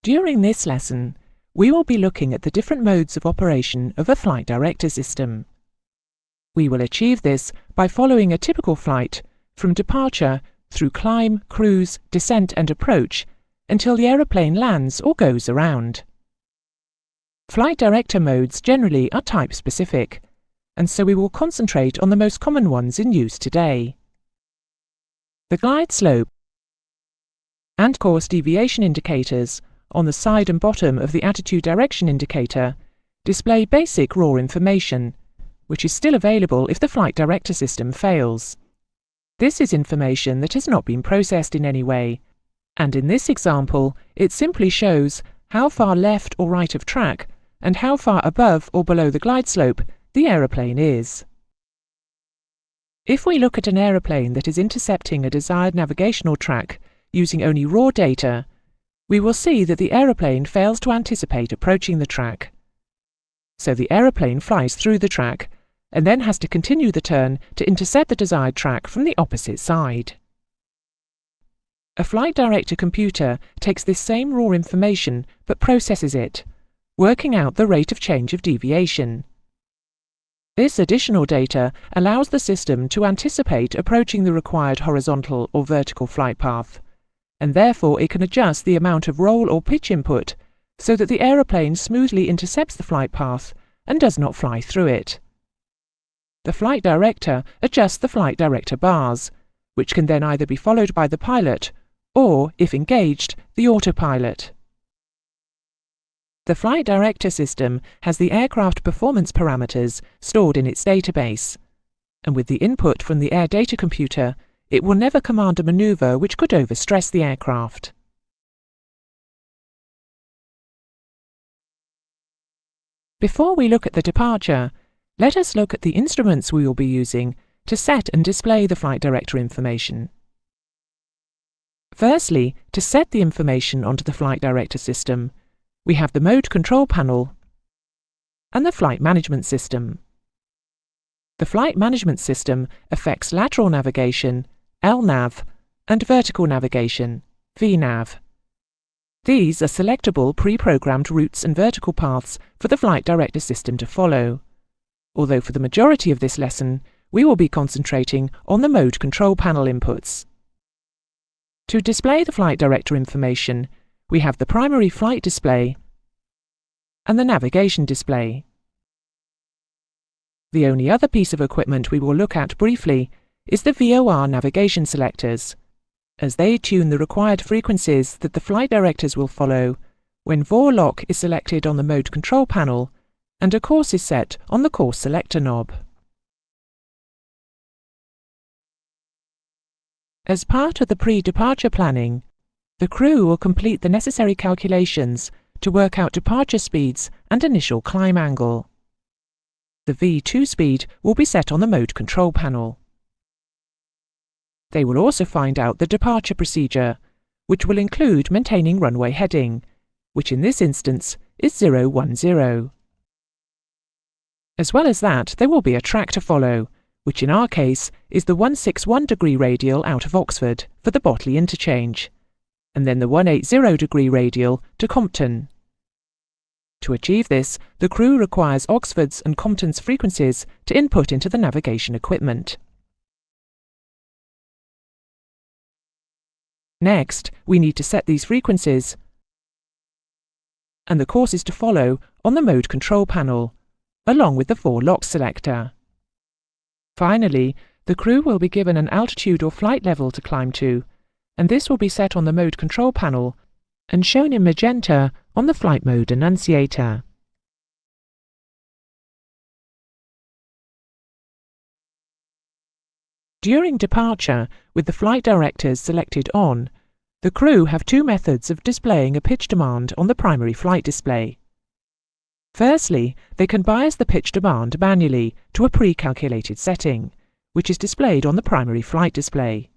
During this lesson, we will be looking at the different modes of operation of a flight director system. We will achieve this by following a typical flight from departure through climb, cruise, descent and approach until the aeroplane lands or goes around. Flight director modes generally are type-specific, and so we will concentrate on the most common ones in use today. The glide slope and course deviation indicators on the side and bottom of the attitude direction indicator display basic raw information, which is still available if the flight director system fails. This is information that has not been processed in any way, and in this example it simply shows how far left or right of track and how far above or below the glide slope the aeroplane is. If we look at an aeroplane that is intercepting a desired navigational track using only raw data, we will see that the aeroplane fails to anticipate approaching the track. So the aeroplane flies through the track and then has to continue the turn to intercept the desired track from the opposite side. A flight director computer takes this same raw information but processes it, working out the rate of change of deviation. This additional data allows the system to anticipate approaching the required horizontal or vertical flight path, and therefore it can adjust the amount of roll or pitch input so that the aeroplane smoothly intercepts the flight path and does not fly through it. The flight director adjusts the flight director bars, which can then either be followed by the pilot or, if engaged, the autopilot. The flight director system has the aircraft performance parameters stored in its database, and with the input from the air data computer, it will never command a maneuver which could overstress the aircraft. Before we look at the departure, let us look at the instruments we will be using to set and display the flight director information. Firstly, to set the information onto the flight director system, we have the mode control panel and the flight management system. The flight management system affects lateral navigation, LNAV, and vertical navigation, VNAV. These are selectable pre-programmed routes and vertical paths for the flight director system to follow, although for the majority of this lesson we will be concentrating on the mode control panel inputs. To display the flight director information, we have the primary flight display and the navigation display. The only other piece of equipment we will look at briefly is the VOR navigation selectors, as they tune the required frequencies that the flight directors will follow when VOR lock is selected on the mode control panel and a course is set on the course selector knob. As part of the pre-departure planning, the crew will complete the necessary calculations to work out departure speeds and initial climb angle. The V2 speed will be set on the mode control panel. They will also find out the departure procedure, which will include maintaining runway heading, which in this instance is 010. As well as that, there will be a track to follow, which in our case is the 161° radial out of Oxford for the Botley interchange, and then the 180° radial to Compton. To achieve this, the crew requires Oxford's and Compton's frequencies to input into the navigation equipment. Next, we need to set these frequencies and the courses to follow on the mode control panel, along with the VOR lock selector. Finally, the crew will be given an altitude or flight level to climb to, and this will be set on the mode control panel and shown in magenta on the flight mode annunciator. During departure, with the flight directors selected on, the crew have two methods of displaying a pitch demand on the primary flight display. Firstly, they can bias the pitch demand manually to a pre-calculated setting, which is displayed on the primary flight display.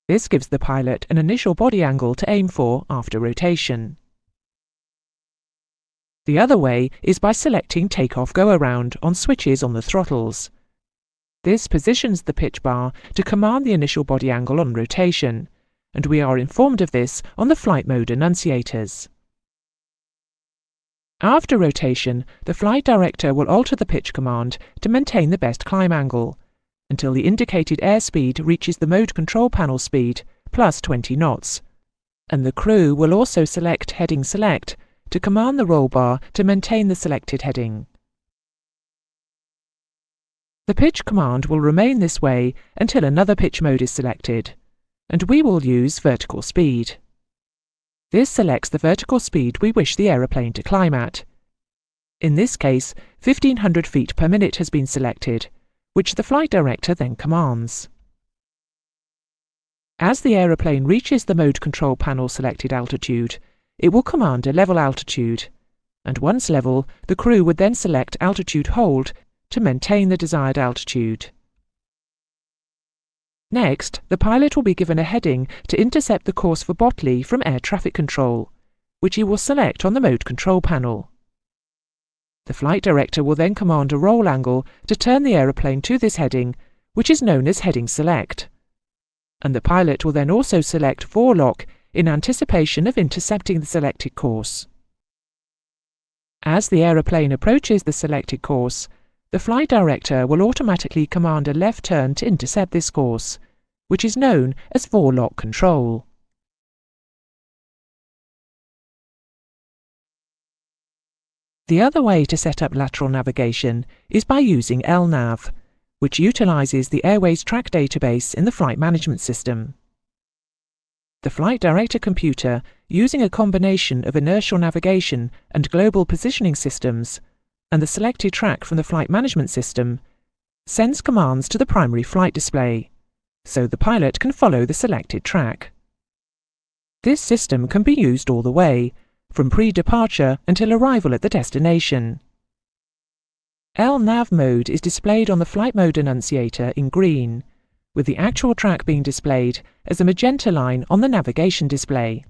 This gives the pilot an initial body angle to aim for after rotation. The other way is by selecting takeoff go-around on switches on the throttles. This positions the pitch bar to command the initial body angle on rotation, and we are informed of this on the flight mode annunciators. After rotation, the flight director will alter the pitch command to maintain the best climb angle, until the indicated airspeed reaches the mode control panel speed, plus 20 knots, and the crew will also select Heading Select to command the roll bar to maintain the selected heading. The pitch command will remain this way until another pitch mode is selected, and we will use vertical speed. This selects the vertical speed we wish the aeroplane to climb at. In this case, 1500 feet per minute has been selected, which the flight director then commands. As the aeroplane reaches the mode control panel selected altitude, it will command a level altitude, and once level, the crew would then select altitude hold to maintain the desired altitude. Next, the pilot will be given a heading to intercept the course for Botley from air traffic control, which he will select on the mode control panel. The flight director will then command a roll angle to turn the aeroplane to this heading, which is known as Heading Select, and the pilot will then also select Forelock in anticipation of intercepting the selected course. As the aeroplane approaches the selected course, the flight director will automatically command a left turn to intercept this course, which is known as Forelock control. The other way to set up lateral navigation is by using LNAV, which utilizes the Airways track database in the flight management system. The flight director computer, using a combination of inertial navigation and global positioning systems, and the selected track from the flight management system, sends commands to the primary flight display, so the pilot can follow the selected track. This system can be used all the way, from pre-departure until arrival at the destination. LNAV mode is displayed on the flight mode annunciator in green, with the actual track being displayed as a magenta line on the navigation display.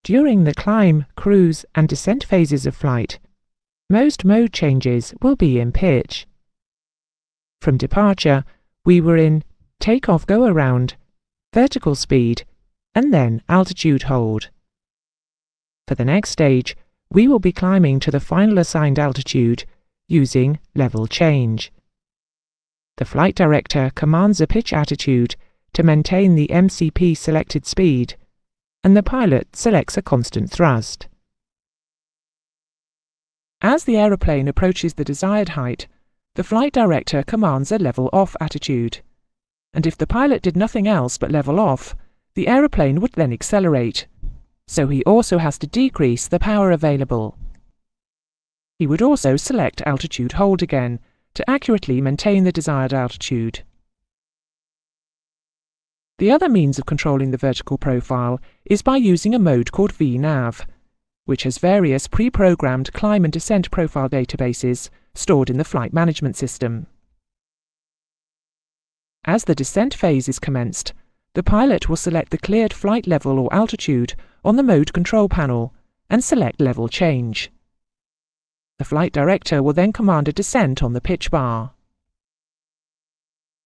During the climb, cruise and descent phases of flight, most mode changes will be in pitch. From departure, we were in takeoff go-around, vertical speed, and then altitude hold. For the next stage, we will be climbing to the final assigned altitude using level change. The flight director commands a pitch attitude to maintain the MCP selected speed, and the pilot selects a constant thrust. As the aeroplane approaches the desired height, the flight director commands a level off attitude, and if the pilot did nothing else but level off, the aeroplane would then accelerate, so he also has to decrease the power available. He would also select altitude hold again to accurately maintain the desired altitude. The other means of controlling the vertical profile is by using a mode called VNAV, which has various pre-programmed climb and descent profile databases stored in the flight management system. As the descent phase is commenced, the pilot will select the cleared flight level or altitude on the mode control panel and select level change. The flight director will then command a descent on the pitch bar.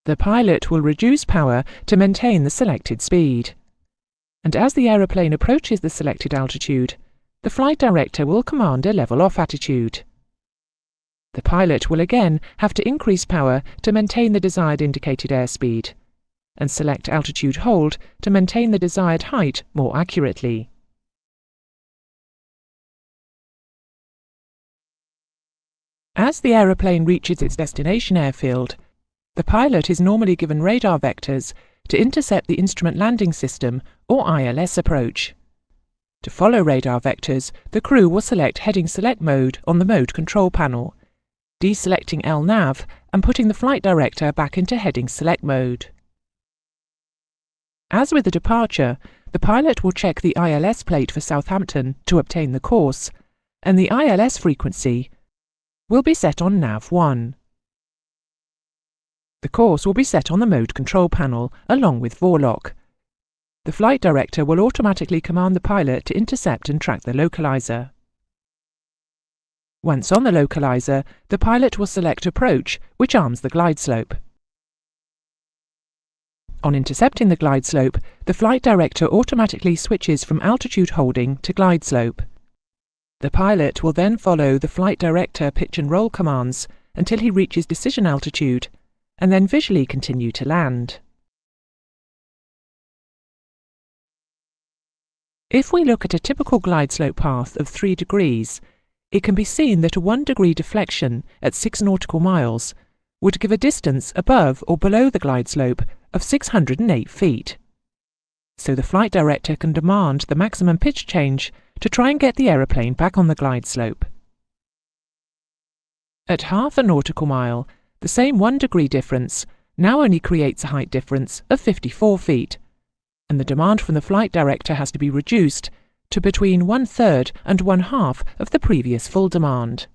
The pilot will reduce power to maintain the selected speed, and as the aeroplane approaches the selected altitude, the flight director will command a level off attitude. The pilot will again have to increase power to maintain the desired indicated airspeed, and select altitude hold to maintain the desired height more accurately. As the aeroplane reaches its destination airfield, the pilot is normally given radar vectors to intercept the Instrument Landing System or ILS approach. To follow radar vectors, the crew will select Heading Select mode on the mode control panel, deselecting LNAV and putting the flight director back into Heading Select mode. As with the departure, the pilot will check the ILS plate for Southampton to obtain the course, and the ILS frequency will be set on NAV1. The course will be set on the mode control panel along with Forelock. The flight director will automatically command the pilot to intercept and track the localizer. Once on the localizer, the pilot will select Approach, which arms the glide slope. On intercepting the glide slope, the flight director automatically switches from altitude holding to glide slope. The pilot will then follow the flight director pitch and roll commands until he reaches decision altitude, and then visually continue to land. If we look at a typical glide slope path of 3 degrees, it can be seen that a 1 degree deflection at 6 nautical miles would give a distance above or below the glide slope of 608 feet. So the flight director can demand the maximum pitch change to try and get the aeroplane back on the glide slope. At half a nautical mile, the same 1 degree difference now only creates a height difference of 54 feet, and the demand from the flight director has to be reduced to between 1/3 and 1/2 of the previous full demand.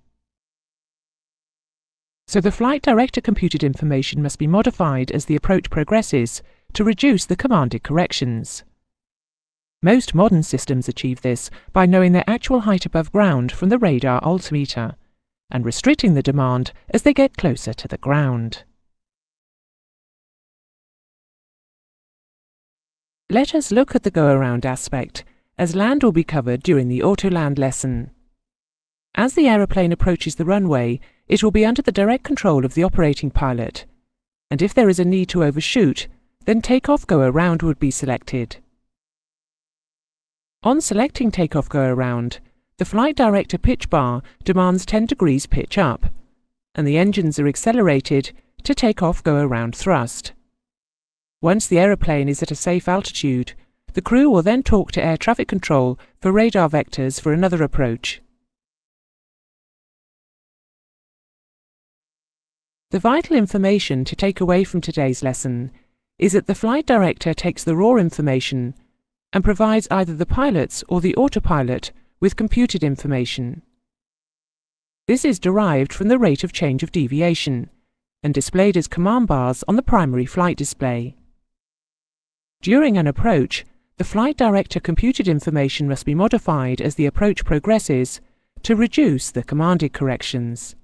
So the flight director computed information must be modified as the approach progresses to reduce the commanded corrections. Most modern systems achieve this by knowing their actual height above ground from the radar altimeter, and restricting the demand as they get closer to the ground. Let us look at the go-around aspect, as land will be covered during the Autoland lesson. As the aeroplane approaches the runway, it will be under the direct control of the operating pilot, and if there is a need to overshoot, then takeoff go-around would be selected. On selecting takeoff go-around, the flight director pitch bar demands 10 degrees pitch up, and the engines are accelerated to take off go-around thrust. Once the aeroplane is at a safe altitude, the crew will then talk to air traffic control for radar vectors for another approach. The vital information to take away from today's lesson is that the flight director takes the raw information and provides either the pilots or the autopilot with computed information. This is derived from the rate of change of deviation and displayed as command bars on the primary flight display. During an approach, the flight director computed information must be modified as the approach progresses to reduce the commanded corrections.